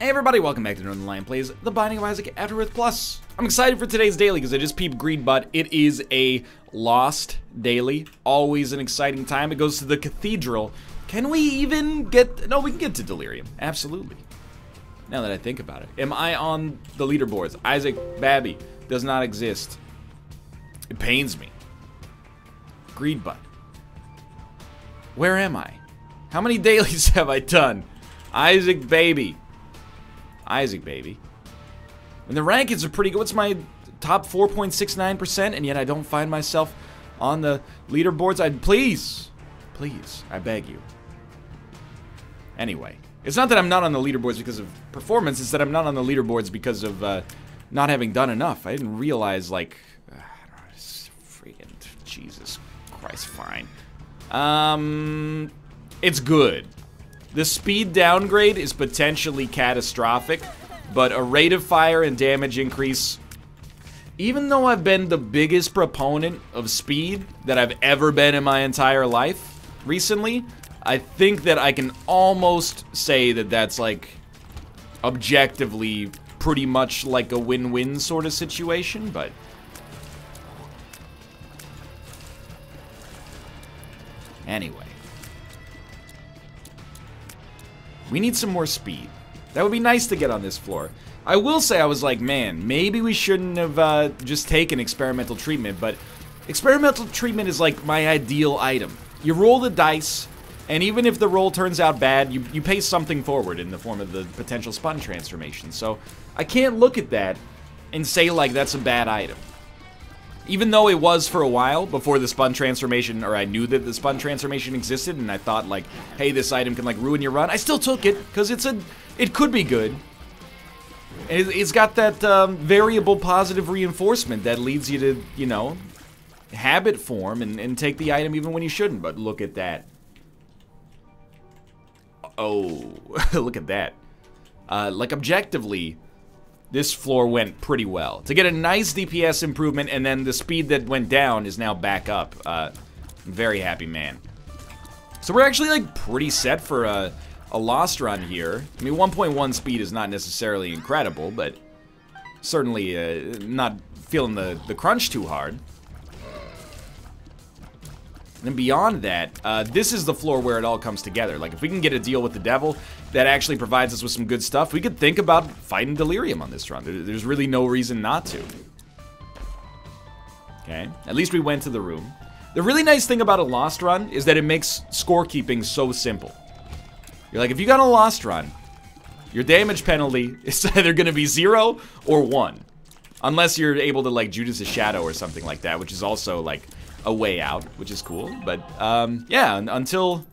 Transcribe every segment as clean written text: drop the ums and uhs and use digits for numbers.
Hey everybody, welcome back to Northernlion Plays The Binding of Isaac AFTERBIRTH Plus. I'm excited for today's daily because I just peeped Greed Butt. It is a lost daily. Always an exciting time. It goes to the cathedral. Can we even get... No, we can get to Delirium. Absolutely. Now that I think about it. Am I on the leaderboards? Isaac Babby does not exist. It pains me. Greed Butt. Where am I? How many dailies have I done? Isaac Baby. Isaac Baby. And the rankings are pretty good. What's my top 4.69%? And yet I don't find myself on the leaderboards. Please, I beg you. Anyway, it's not that I'm not on the leaderboards because of performance. It's that I'm not on the leaderboards because of not having done enough. I didn't realize, like, freaking Jesus Christ, fine. It's good. The speed downgrade is potentially catastrophic, but a rate of fire and damage increase, even though I've been the biggest proponent of speed that I've ever been in my entire life recently, I think that I can almost say that that's like objectively pretty much like a win-win sort of situation, but anyway. We need some more speed. That would be nice to get on this floor. I will say I was like, man, maybe we shouldn't have just taken experimental treatment, but experimental treatment is like my ideal item. You roll the dice, and even if the roll turns out bad, you pay something forward in the form of the potential sponge transformation. So I can't look at that and say like that's a bad item. Even though it was for a while before the spun transformation, or I knew that the spun transformation existed, and I thought like, hey, this item can like ruin your run. I still took it because it could be good. It's got that variable positive reinforcement that leads you to, you know, habit form and take the item even when you shouldn't. But look at that. Oh, look at that. Like objectively, this floor went pretty well. To get a nice DPS improvement, and then the speed that went down is now back up. Very happy man. So we're actually like pretty set for a lost run here. I mean, 1.1 speed is not necessarily incredible, but certainly not feeling the crunch too hard. And then beyond that, this is the floor where it all comes together. Like, if we can get a deal with the devil that actually provides us with some good stuff, we could think about fighting Delirium on this run. There's really no reason not to. Okay, at least we went to the room. The really nice thing about a lost run is that it makes scorekeeping so simple. You're like, if you got a lost run, your damage penalty is either going to be 0 or 1. Unless you're able to, like, Judas' Shadow or something like that, which is also, like, a way out, which is cool. But, yeah, until...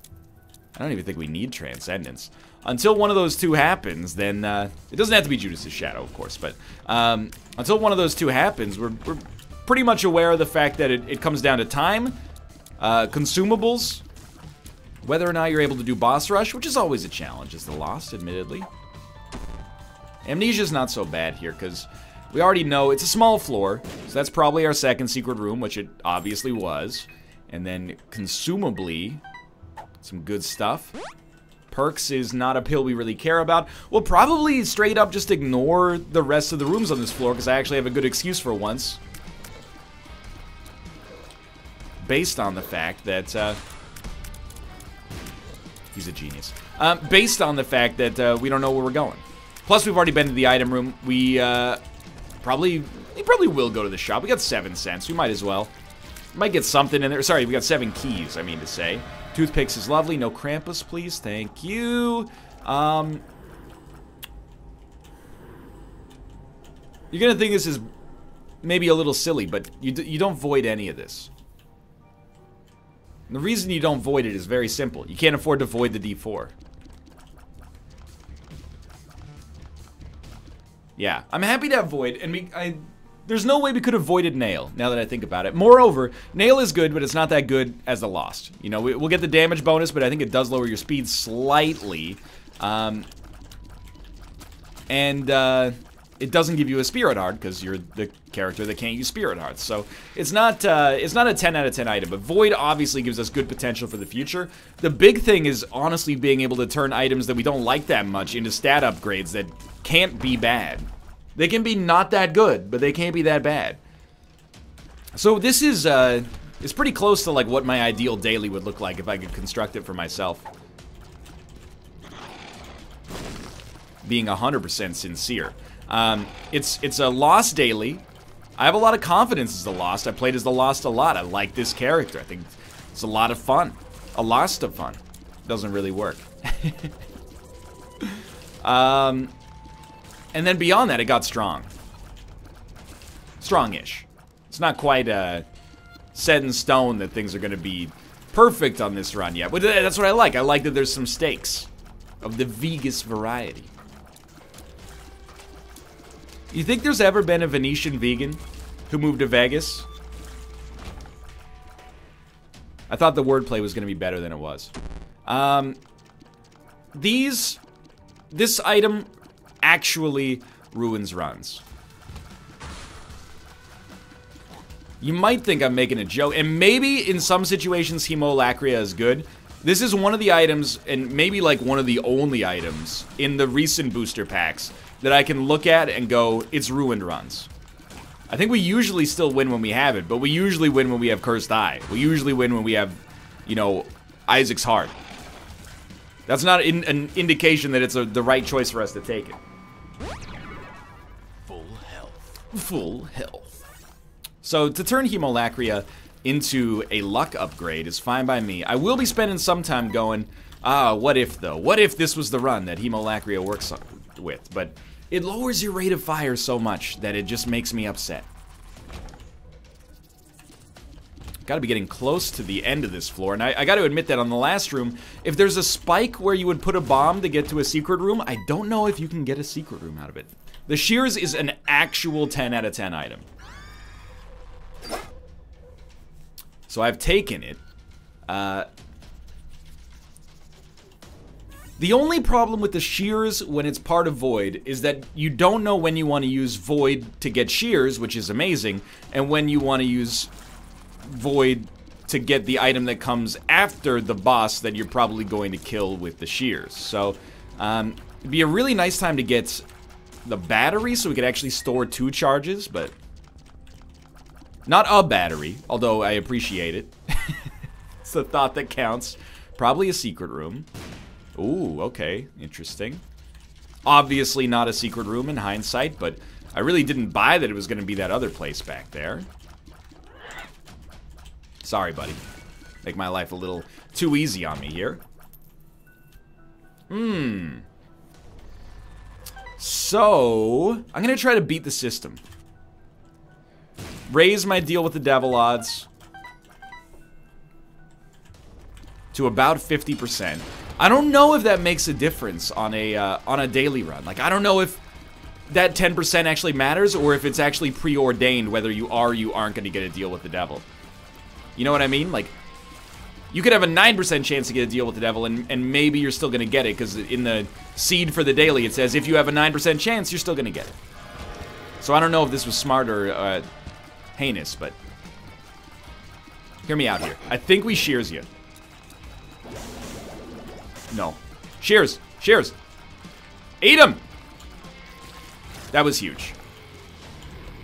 I don't even think we need Transcendence. Until one of those two happens, then, it doesn't have to be Judas' Shadow, of course, but, until one of those two happens, we're pretty much aware of the fact that it comes down to time, consumables, whether or not you're able to do boss rush, which is always a challenge as the Lost, admittedly. Amnesia's not so bad here, because we already know it's a small floor, so that's probably our second secret room, which it obviously was. And then, consumably, some good stuff. Perks is not a pill we really care about. We'll probably straight up just ignore the rest of the rooms on this floor, because I actually have a good excuse for once. Based on the fact that, he's a genius. Based on the fact that we don't know where we're going. Plus, we've already been to the item room. We probably will go to the shop. We got 7 cents. We might as well. Might get something in there. Sorry, we got 7 keys, I mean to say. Toothpicks is lovely. No Krampus, please. Thank you. You're gonna think this is maybe a little silly, but you don't void any of this. And the reason you don't void it is very simple. You can't afford to void the D4. Yeah, I'm happy to have void, and there's no way we could have voided Nail, now that I think about it. Moreover, Nail is good, but it's not that good as the Lost. You know, we'll get the damage bonus, but I think it does lower your speed slightly. it doesn't give you a Spirit Heart because you're the character that can't use Spirit Hearts. So it's not a 10 out of 10 item, but Void obviously gives us good potential for the future. The big thing is honestly being able to turn items that we don't like that much into stat upgrades that can't be bad. They can be not that good, but they can't be that bad. So this is it's pretty close to like what my ideal daily would look like if I could construct it for myself. Being 100% sincere. It's a Lost daily. I have a lot of confidence as the Lost. I played as the Lost a lot. I like this character. I think it's a lot of fun. A lot of fun. Doesn't really work. And then beyond that, it got strong. Strong-ish. It's not quite set in stone that things are going to be perfect on this run yet. But that's what I like. I like that there's some stakes of the Vegas variety. You think there's ever been a Venetian vegan who moved to Vegas? I thought the wordplay was going to be better than it was. This item actually ruins runs. You might think I'm making a joke, and maybe in some situations Hemolacria is good. This is one of the items, and maybe like one of the only items in the recent booster packs that I can look at and go, it's ruined runs. I think we usually still win when we have it, but we usually win when we have Cursed Eye. We usually win when we have, you know, Isaac's Heart. That's not an indication that it's the right choice for us to take it. Full health. Full health. So to turn Hemolacria into a luck upgrade is fine by me. I will be spending some time going, what if though? What if this was the run that Hemolacria works with? But it lowers your rate of fire so much that it just makes me upset. Gotta be getting close to the end of this floor, and I gotta admit that on the last room, if there's a spike where you would put a bomb to get to a secret room, I don't know if you can get a secret room out of it. The Shears is an actual 10 out of 10 item. So I've taken it. The only problem with the Shears when it's part of Void is that you don't know when you want to use Void to get Shears, which is amazing, and when you want to use Void to get the item that comes after the boss that you're probably going to kill with the Shears. So, it'd be a really nice time to get the battery so we could actually store 2 charges, but not a battery, although I appreciate it. It's the thought that counts. Probably a secret room. Ooh, okay, interesting. Obviously not a secret room in hindsight, but I really didn't buy that it was going to be that other place back there. Sorry, buddy. Make my life a little too easy on me here. So, I'm going to try to beat the system. Raise my deal with the devil odds to about 50%. I don't know if that makes a difference on a daily run. Like, I don't know if that 10% actually matters or if it's actually preordained whether you are or you aren't going to get a deal with the devil. You know what I mean? Like, you could have a 9% chance to get a deal with the devil, and maybe you're still going to get it, because in the seed for the daily, it says if you have a 9% chance, you're still going to get it. So I don't know if this was smart or heinous, but hear me out here. I think we Shears you. No. Shears. Shears. Eat him! That was huge.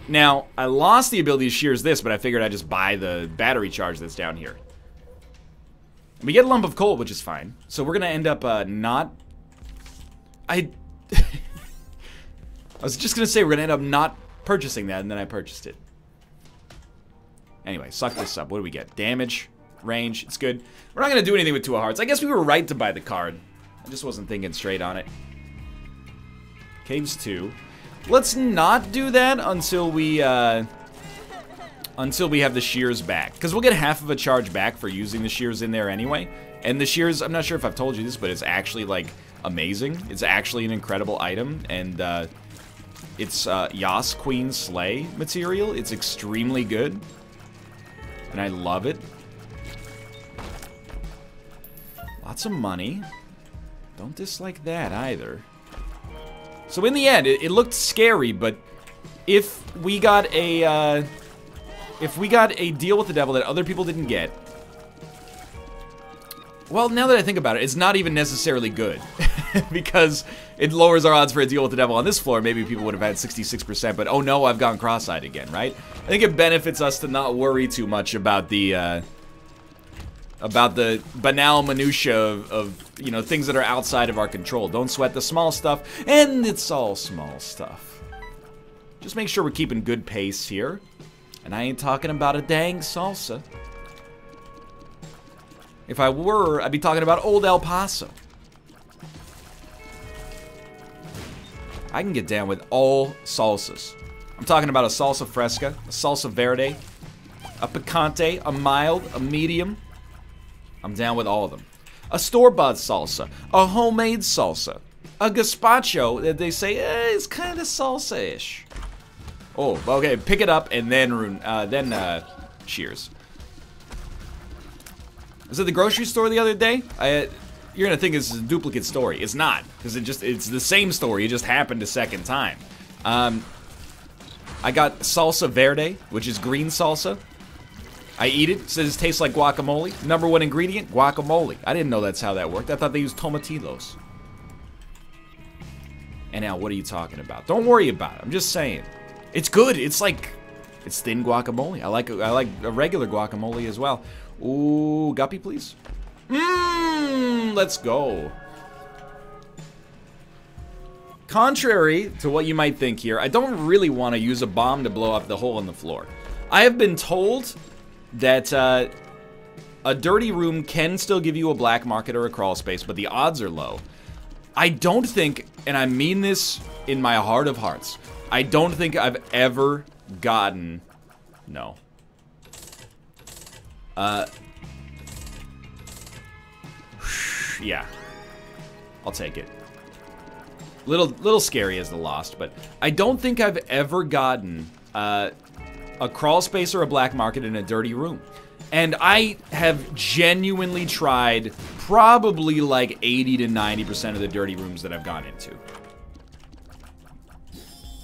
Now, I lost the ability to Shears this, but I figured I'd just buy the battery charge that's down here. We get a lump of coal, which is fine. So we're going to end up not... I was just going to say we're going to end up not purchasing that, and then I purchased it. Anyway, suck this up. What do we get? Damage, range, it's good. We're not going to do anything with 2 of hearts. I guess we were right to buy the card. I just wasn't thinking straight on it. Caves 2. Let's not do that until we have the Shears back. Because we'll get half of a charge back for using the Shears in there anyway. And the Shears, I'm not sure if I've told you this, but it's actually, like, amazing. It's actually an incredible item. And, it's, Yas Queen Slay material. It's extremely good. And I love it. Lots of money. Don't dislike that either. So in the end, it looked scary, but if we got a deal with the devil that other people didn't get, well, now that I think about it, it's not even necessarily good. Because it lowers our odds for a deal with the devil on this floor. Maybe people would have had 66%, but oh no, I've gone cross-eyed again, right? I think it benefits us to not worry too much about the banal minutia of, you know, things that are outside of our control. Don't sweat the small stuff, and it's all small stuff. Just make sure we're keeping good pace here. And I ain't talking about a dang salsa. If I were, I'd be talking about old El Paso. I can get down with all salsas. I'm talking about a salsa fresca, a salsa verde, a picante, a mild, a medium. I'm down with all of them. A store-bought salsa, a homemade salsa, a gazpacho that they say is kind of salsa-ish. Oh, okay, pick it up and then cheers. I was at the grocery store the other day. You're gonna think this is a duplicate story. It's not, because it's the same story. It just happened a second time. I got salsa verde, which is green salsa. I eat it. It says it tastes like guacamole. #1 ingredient, guacamole. I didn't know that's how that worked. I thought they used tomatillos. And now, what are you talking about? Don't worry about it. I'm just saying. It's good. It's thin guacamole. I like a regular guacamole as well. Ooh, guppy, please. Let's go. Contrary to what you might think here, I don't really want to use a bomb to blow up the hole in the floor. I have been told that a dirty room can still give you a black market or a crawl space, but the odds are low. I don't think, and I mean this in my heart of hearts, I don't think I've ever gotten... No. Yeah. I'll take it. Little scary as the Lost, but I don't think I've ever gotten a crawl space or a black market in a dirty room. And I have genuinely tried probably like 80 to 90% of the dirty rooms that I've gone into.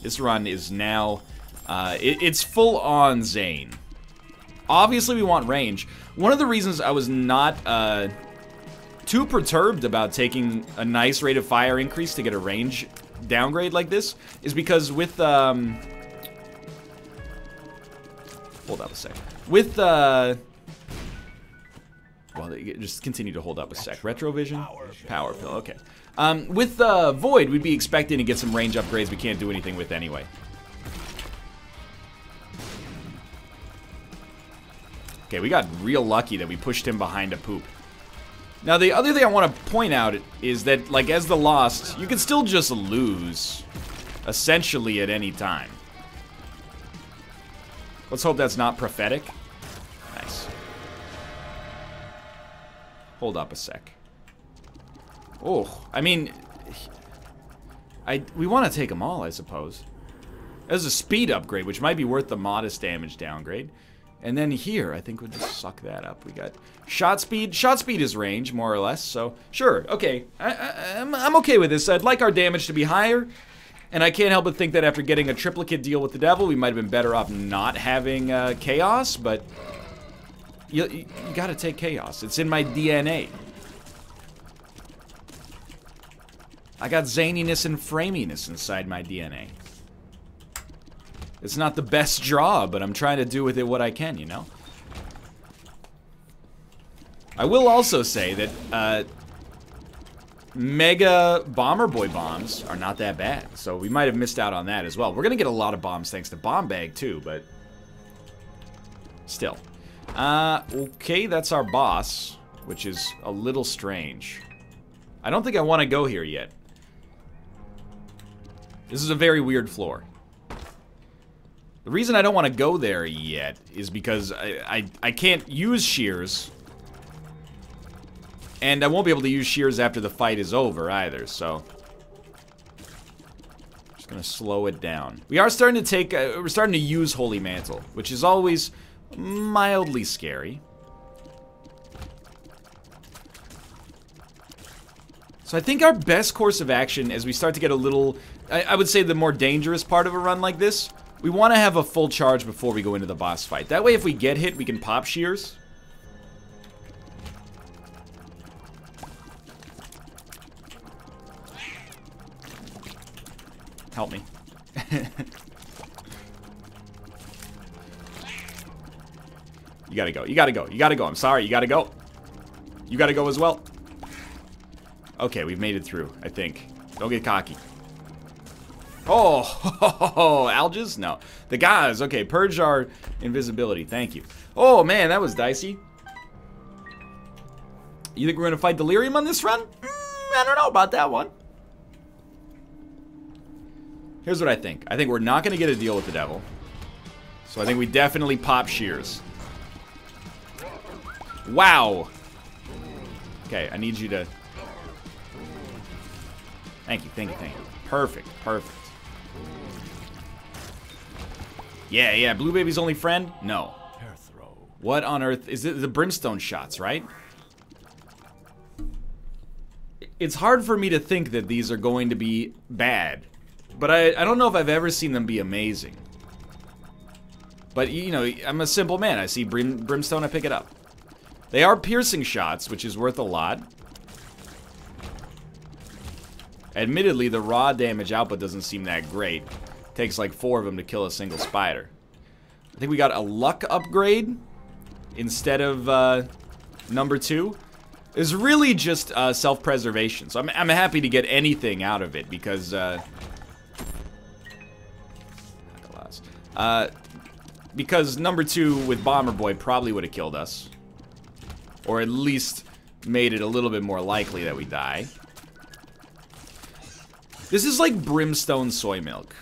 This run is now, it's full on Zane. Obviously we want range. One of the reasons I was not too perturbed about taking a nice rate of fire increase to get a range downgrade like this is because with, hold up a sec. With, well, just continue to hold up a sec. Retrovision? Power pill, okay. With Void, we'd be expecting to get some range upgrades we can't do anything with anyway. Okay, we got real lucky that we pushed him behind a poop. Now, the other thing I want to point out is that, like, as the Lost, you can still just lose, essentially, at any time. Let's hope that's not prophetic. Nice. Hold up a sec. Oh, I mean, we want to take them all, I suppose. There's a speed upgrade, which might be worth the modest damage downgrade. And then here, I think we'll just suck that up. We got shot speed. Shot speed is range, more or less. So, sure, okay. I'm okay with this. I'd like our damage to be higher. And I can't help but think that after getting a triplicate deal with the devil, we might have been better off not having chaos. But you gotta take chaos. It's in my DNA. I got zaniness and framiness inside my DNA. It's not the best draw, but I'm trying to do with it what I can, you know? I will also say that Mega Bomber Boy bombs are not that bad, so we might have missed out on that as well. We're gonna get a lot of bombs thanks to Bomb Bag too, but still. Okay, that's our boss, which is a little strange. I don't think I want to go here yet. This is a very weird floor. The reason I don't want to go there yet is because I can't use shears. And I won't be able to use shears after the fight is over either, so... Just gonna slow it down. We are starting to take... we're starting to use Holy Mantle, which is always mildly scary. So I think our best course of action as we start to get a little... I would say the more dangerous part of a run like this, we want to have a full charge before we go into the boss fight. That way if we get hit, we can pop shears. Help me. You gotta go. You gotta go. You gotta go. I'm sorry. You gotta go. You gotta go as well. Okay, we've made it through, I think. Don't get cocky. Oh, alges? No. The guys. Okay, purge our invisibility. Thank you. Oh, man, that was dicey. You think we're gonna fight Delirium on this run? I don't know about that one. Here's what I think. I think we're not gonna get a deal with the devil. So I think we definitely pop shears. Wow. Okay, I need you to... Thank you, thank you, thank you. Perfect, perfect. Yeah, yeah, Blue Baby's only friend? No. What on earth? Is it the brimstone shots, right? It's hard for me to think that these are going to be bad. But I don't know if I've ever seen them be amazing. But, you know, I'm a simple man. I see brimstone, I pick it up. They are piercing shots, which is worth a lot. Admittedly, the raw damage output doesn't seem that great. Takes like 4 of them to kill a single spider. I think we got a luck upgrade instead of number 2. It's really just self-preservation. So I'm happy to get anything out of it because because number 2 with Bomber Boy probably would have killed us. Or at least made it a little bit more likely that we die. This is like brimstone soy milk.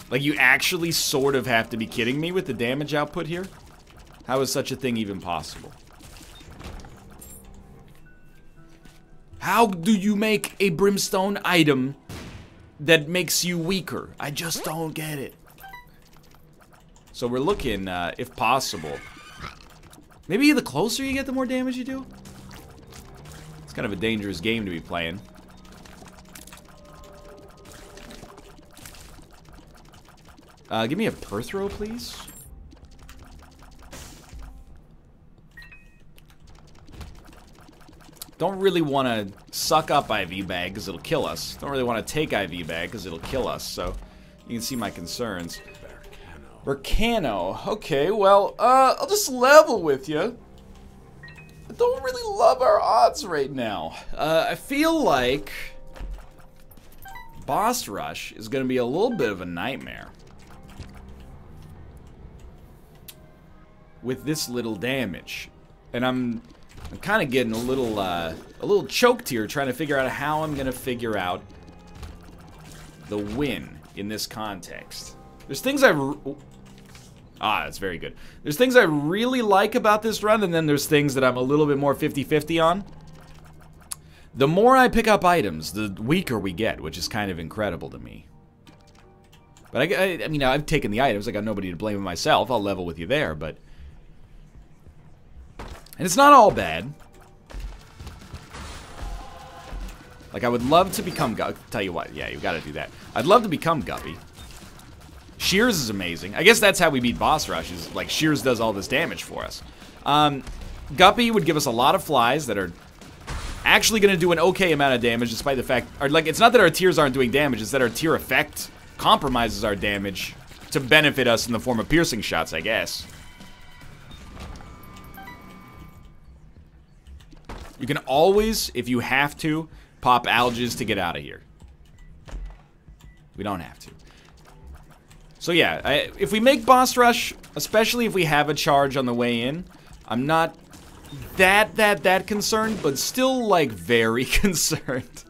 Like, you actually sort of have to be kidding me with the damage output here? How is such a thing even possible? How do you make a brimstone item that makes you weaker? I just don't get it. So we're looking, if possible. Maybe the closer you get, the more damage you do? It's kind of a dangerous game to be playing. Give me a per throw, please. Don't really want to suck up IV bag because it'll kill us. Don't really want to take IV bag because it'll kill us. So you can see my concerns. Volcano. Okay, well, I'll just level with you. I don't really love our odds right now. I feel like boss rush is going to be a little bit of a nightmare with this little damage, and I'm kind of getting a little choked here trying to figure out how I'm going to figure out the win in this context. There's things that's very good. There's things I really like about this run, and then there's things that I'm a little bit more 50-50 on. The more I pick up items, the weaker we get, which is kind of incredible to me. But I mean, I've taken the items. I got nobody to blame but myself. I'll level with you there, but... And it's not all bad. Like, I would love to become Guppy. Tell you what, yeah, you gotta do that. I'd love to become Guppy. Shears is amazing. I guess that's how we beat boss rush, is like Shears does all this damage for us. Guppy would give us a lot of flies that are actually going to do an okay amount of damage, despite the fact, or like, it's not that our tiers aren't doing damage, it's that our tier effect compromises our damage to benefit us in the form of piercing shots, I guess. You can always, if you have to, pop alges to get out of here. We don't have to. So yeah, if we make boss rush, especially if we have a charge on the way in, I'm not that concerned, but still like very concerned.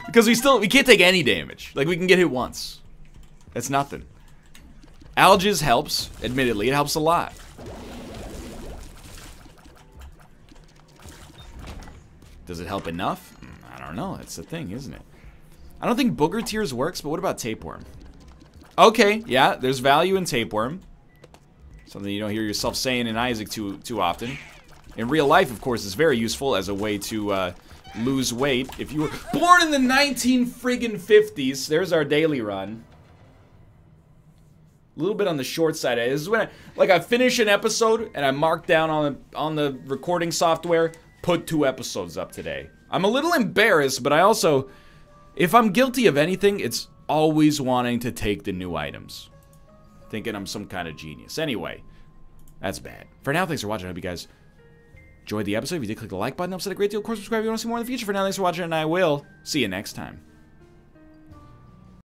Because we can't take any damage. Like, we can get hit once. That's nothing. Alges helps, admittedly, it helps a lot. Does it help enough? I don't know, that's the thing, isn't it? I don't think Booger Tears works, but what about Tapeworm? Okay, yeah, there's value in Tapeworm. Something you don't hear yourself saying in Isaac too often. In real life, of course, it's very useful as a way to lose weight. If you were born in the 1950s, there's our daily run. A little bit on the short side. This is when I finish an episode and I mark down on the recording software, put 2 episodes up today. I'm a little embarrassed, but I also, if I'm guilty of anything, it's always wanting to take the new items. Thinking I'm some kind of genius. Anyway, that's bad. For now, thanks for watching. I hope you guys enjoyed the episode. If you did, click the like button. It helps out a great deal. Of course, subscribe if you want to see more in the future. For now, thanks for watching, and I will see you next time.